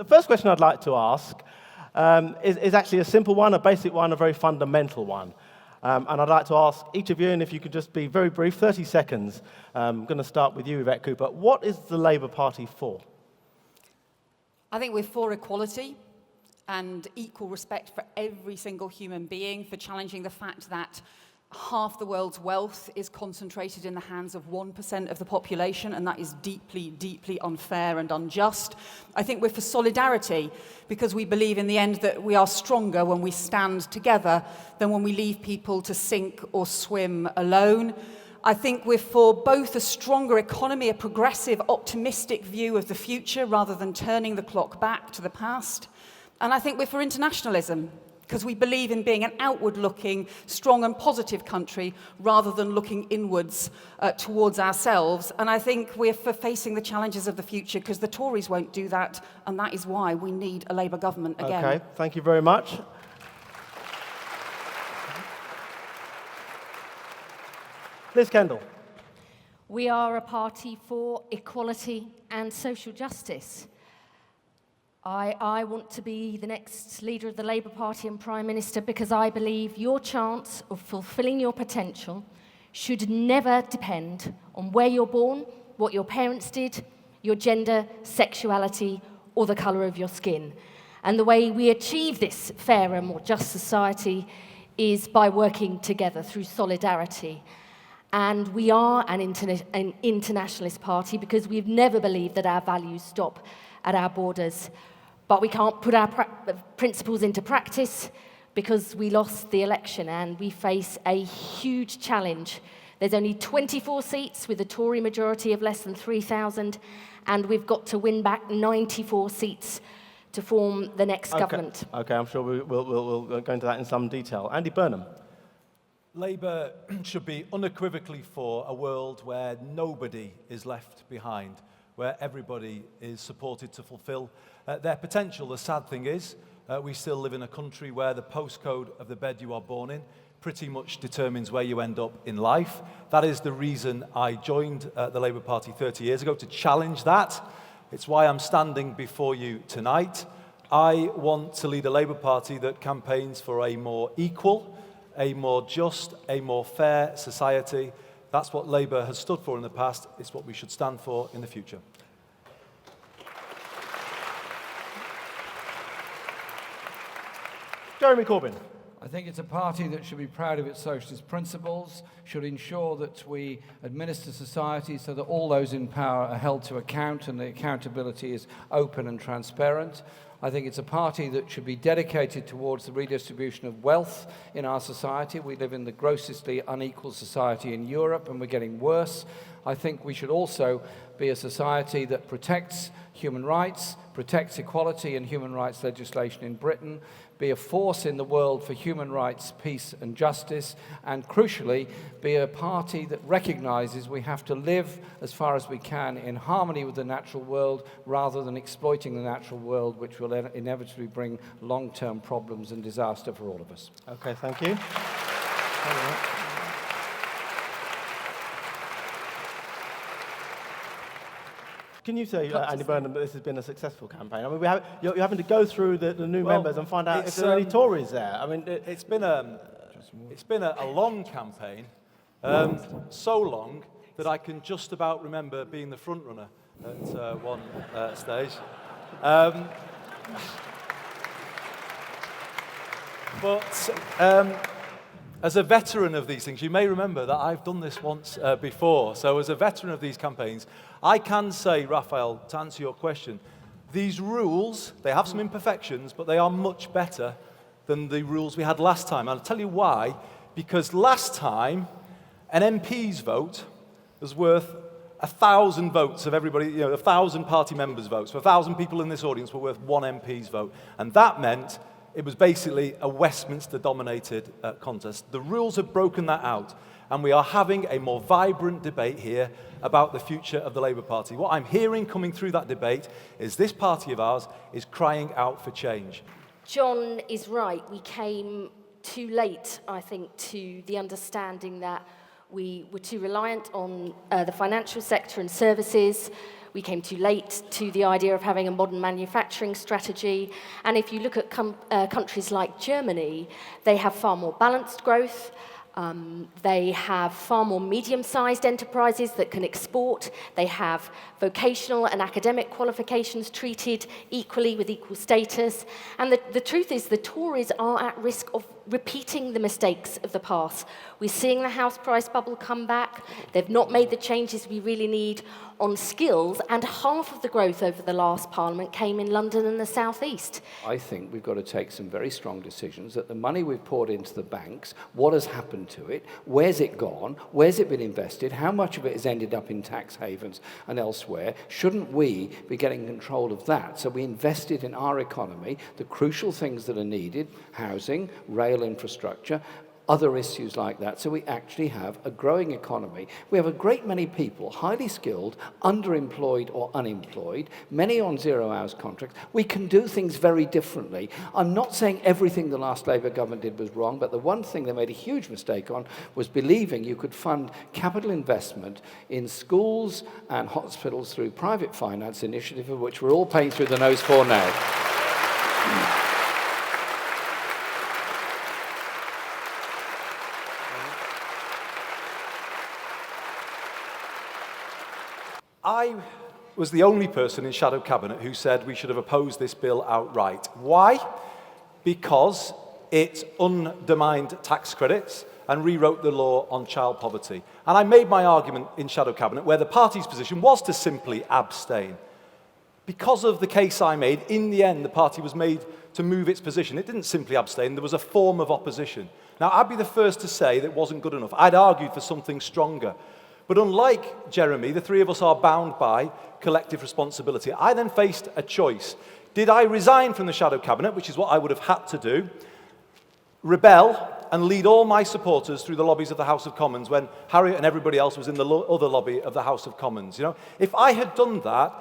The first question I'd like to ask is actually a simple one, a basic one, a very fundamental one. And I'd like to ask each of you, and if you could just be very brief, 30 seconds. I'm going to start with you, Yvette Cooper. What is the Labour Party for? I think we're for equality and equal respect for every single human being, for challenging the fact that half the world's wealth is concentrated in the hands of 1% of the population, and that is deeply, deeply unfair and unjust. I think we're for solidarity because we believe in the end that we are stronger when we stand together than when we leave people to sink or swim alone. I think we're for both a stronger economy, a progressive, optimistic view of the future rather than turning the clock back to the past. And I think we're for internationalism, because we believe in being an outward-looking, strong and positive country rather than looking inwards towards ourselves. And I think we're for facing the challenges of the future, because the Tories won't do that, and that is why we need a Labour government again. Okay, thank you very much. Liz Kendall. We are a party for equality and social justice. I want to be the next leader of the Labour Party and Prime Minister because I believe your chance of fulfilling your potential should never depend on where you're born, what your parents did, your gender, sexuality, or the colour of your skin. And the way we achieve this fairer, more just society is by working together through solidarity. And we are an internationalist party because we've never believed that our values stop at our borders. But we can't put our principles into practice because we lost the election and we face a huge challenge. There's only 24 seats with a Tory majority of less than 3,000, and we've got to win back 94 seats to form the next government. Okay, I'm sure we'll go into that in some detail. Andy Burnham. Labour should be unequivocally for a world where nobody is left behind, where everybody is supported to fulfil their potential. The sad thing is, we still live in a country where the postcode of the bed you are born in pretty much determines where you end up in life. That is the reason I joined the Labour Party 30 years ago, to challenge that. It's why I'm standing before you tonight. I want to lead a Labour Party that campaigns for a more equal, a more just, a more fair society. That's what Labour has stood for in the past. It's what we should stand for in the future. Jeremy Corbyn. I think it's a party that should be proud of its socialist principles, should ensure that we administer society so that all those in power are held to account and the accountability is open and transparent. I think it's a party that should be dedicated towards the redistribution of wealth in our society. We live in the grossly unequal society in Europe, and we're getting worse. I think we should also be a society that protects human rights, protects equality and human rights legislation in Britain, be a force in the world for human rights, peace and justice, and crucially, be a party that recognises we have to live as far as we can in harmony with the natural world rather than exploiting the natural world, which will inevitably bring long-term problems and disaster for all of us. Okay, thank you. Can you say, Andy Burnham, that this has been a successful campaign? I mean, you're having to go through the new members and find out if there are any Tories there. I mean, it's been a long campaign, so long that I can just about remember being the front runner at one stage. But as a veteran of these things, you may remember that I've done this once before. So as a veteran of these campaigns, I can say, Rafael, to answer your question, these rules, they have some imperfections, but they are much better than the rules we had last time. And I'll tell you why. Because last time, an MP's vote was worth 1,000 votes of everybody, 1,000 party members' votes. So 1,000 people in this audience were worth one MP's vote. And that meant it was basically a Westminster-dominated contest. The rules have broken that out, and we are having a more vibrant debate here about the future of the Labour Party. What I'm hearing coming through that debate is this party of ours is crying out for change. John is right. We came too late, I think, to the understanding that we were too reliant on the financial sector and services. We came too late to the idea of having a modern manufacturing strategy. And if you look at countries like Germany, they have far more balanced growth. They have far more medium-sized enterprises that can export. They have vocational and academic qualifications treated equally with equal status. And the truth is the Tories are at risk of repeating the mistakes of the past. We're seeing the house price bubble come back. They've not made the changes we really need on skills, and half of the growth over the last Parliament came in London and the South East. I think we've got to take some very strong decisions that the money we've poured into the banks, what has happened to it, where's it gone, where's it been invested, how much of it has ended up in tax havens and elsewhere. Shouldn't we be getting control of that? So we invested in our economy, the crucial things that are needed, housing, rail infrastructure, other issues like that, so we actually have a growing economy. We have a great many people, highly skilled, underemployed or unemployed, many on zero-hours contracts. We can do things very differently. I'm not saying everything the last Labour government did was wrong, but the one thing they made a huge mistake on was believing you could fund capital investment in schools and hospitals through private finance initiative, of which we're all paying through the nose for now. I was the only person in Shadow Cabinet who said we should have opposed this bill outright. Why? Because it undermined tax credits and rewrote the law on child poverty. And I made my argument in Shadow Cabinet where the party's position was to simply abstain. Because of the case I made, in the end, the party was made to move its position. It didn't simply abstain, there was a form of opposition. Now, I'd be the first to say that it wasn't good enough. I'd argued for something stronger. But unlike Jeremy, the three of us are bound by collective responsibility. I then faced a choice. Did I resign from the Shadow Cabinet, which is what I would have had to do, rebel and lead all my supporters through the lobbies of the House of Commons when Harriet and everybody else was in the other lobby of the House of Commons? You know, if I had done that,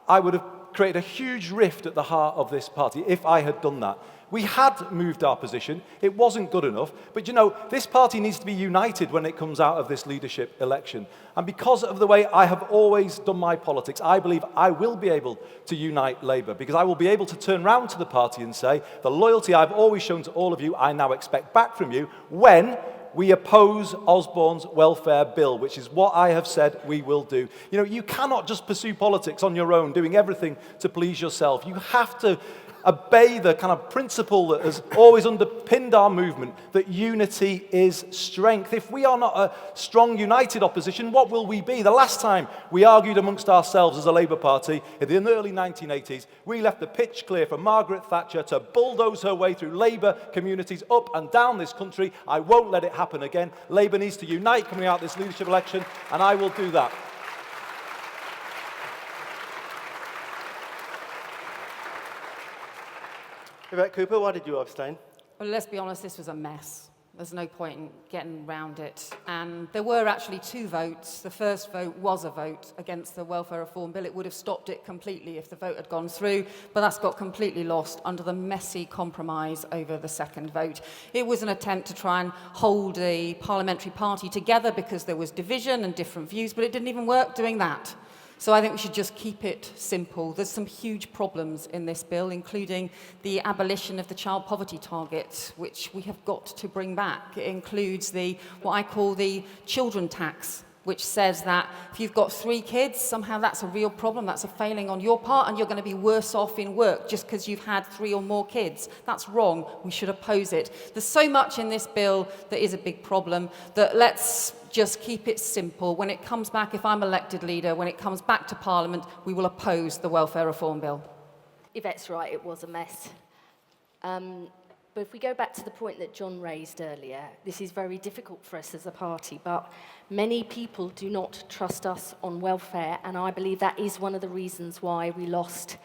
I would have created a huge rift at the heart of this party if I had done that. We had moved our position. It wasn't good enough. But, you know, this party needs to be united when it comes out of this leadership election. And because of the way I have always done my politics, I believe I will be able to unite Labour, because I will be able to turn round to the party and say, the loyalty I've always shown to all of you, I now expect back from you when we oppose Osborne's welfare bill, which is what I have said we will do. You know, you cannot just pursue politics on your own, doing everything to please yourself. You have to obey the kind of principle that has always underpinned our movement, that unity is strength. If we are not a strong, united opposition, what will we be? The last time we argued amongst ourselves as a Labour Party in the early 1980s, we left the pitch clear for Margaret Thatcher to bulldoze her way through Labour communities up and down this country. I won't let it happen again. Labour needs to unite coming out of this leadership election, and I will do that. Yvette Cooper, why did you abstain? Well, let's be honest, this was a mess. There's no point in getting around it. And there were actually two votes. The first vote was a vote against the welfare reform bill. It would have stopped it completely if the vote had gone through, but that's got completely lost under the messy compromise over the second vote. It was an attempt to try and hold the parliamentary party together because there was division and different views, but it didn't even work doing that. So I think we should just keep it simple. There's some huge problems in this bill, including the abolition of the child poverty target, which we have got to bring back. It includes what I call the children tax, which says that if you've got 3 kids, somehow that's a real problem, that's a failing on your part, and you're going to be worse off in work just because you've had 3 or more kids. That's wrong. We should oppose it. There's so much in this bill that is a big problem that let's just keep it simple. When it comes back, if I'm elected leader, when it comes back to Parliament, we will oppose the welfare reform bill. Yvette's right, it was a mess. But if we go back to the point that John raised earlier, this is very difficult for us as a party, but many people do not trust us on welfare, and I believe that is one of the reasons why we lost.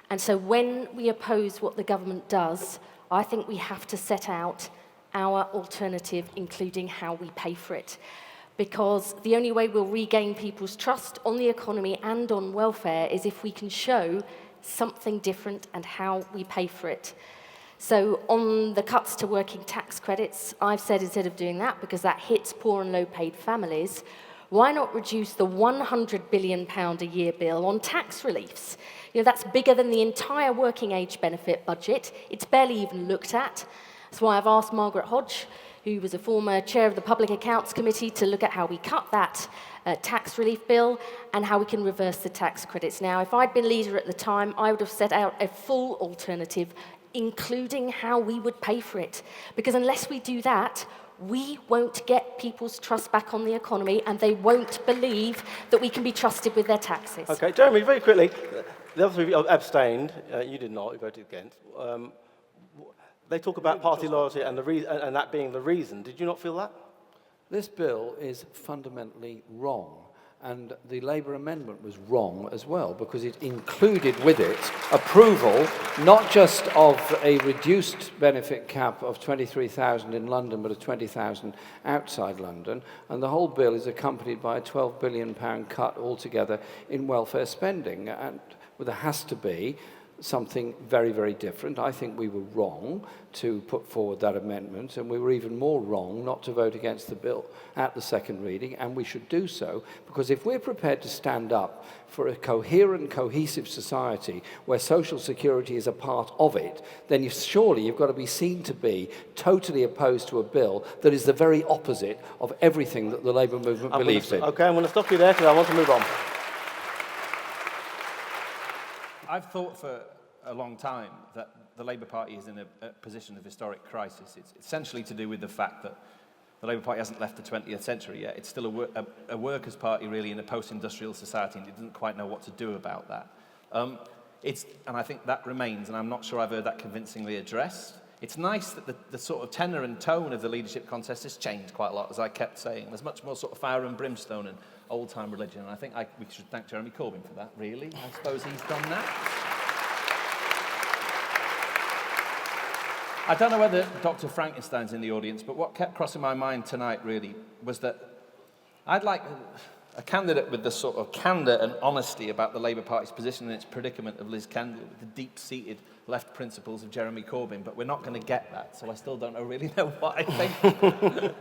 And so when we oppose what the government does, I think we have to set out our alternative, including how we pay for it. Because the only way we'll regain people's trust on the economy and on welfare is if we can show something different and how we pay for it. So on the cuts to working tax credits, I've said instead of doing that, because that hits poor and low-paid families, Why not reduce the £100 billion a year bill on tax reliefs? You know, that's bigger than the entire working age benefit budget. It's barely even looked at. That's why I've asked Margaret Hodge, who was a former chair of the Public Accounts Committee, to look at how we cut that tax relief bill and how we can reverse the tax credits. Now, if I'd been leader at the time, I would have set out a full alternative, including how we would pay for it. Because unless we do that, we won't get people's trust back on the economy, and they won't believe that we can be trusted with their taxes. Okay, Jeremy, very quickly. The other three abstained. You did not. You voted against. They talk about party loyalty and and that being the reason. Did you not feel that? This bill is fundamentally wrong. And the Labour amendment was wrong as well, because it included with it approval not just of a reduced benefit cap of 23,000 in London, but of 20,000 outside London. And the whole bill is accompanied by a £12 billion cut altogether in welfare spending. And there has to be something very, very different. I think we were wrong to put forward that amendment, and we were even more wrong not to vote against the bill at the second reading, and we should do so, because if we're prepared to stand up for a coherent, cohesive society where social security is a part of it, then surely you've got to be seen to be totally opposed to a bill that is the very opposite of everything that the Labour movement believes in. Okay, I'm going to stop you there because I want to move on. I've thought for a long time that the Labour Party is in a position of historic crisis. It's essentially to do with the fact that the Labour Party hasn't left the 20th century yet. It's still a workers' party, really, in a post-industrial society, and it doesn't quite know what to do about that. And I think that remains, and I'm not sure I've heard that convincingly addressed. It's nice that the sort of tenor and tone of the leadership contest has changed quite a lot, as I kept saying. There's much more sort of fire and brimstone and old-time religion, and I think we should thank Jeremy Corbyn for that, really. I suppose he's done that. I don't know whether Dr. Frankenstein's in the audience, but what kept crossing my mind tonight, really, was that I'd like a candidate with the sort of candour and honesty about the Labour Party's position and its predicament of Liz Kendall, with the deep-seated left principles of Jeremy Corbyn, but we're not going to get that, so I still don't really know what I think.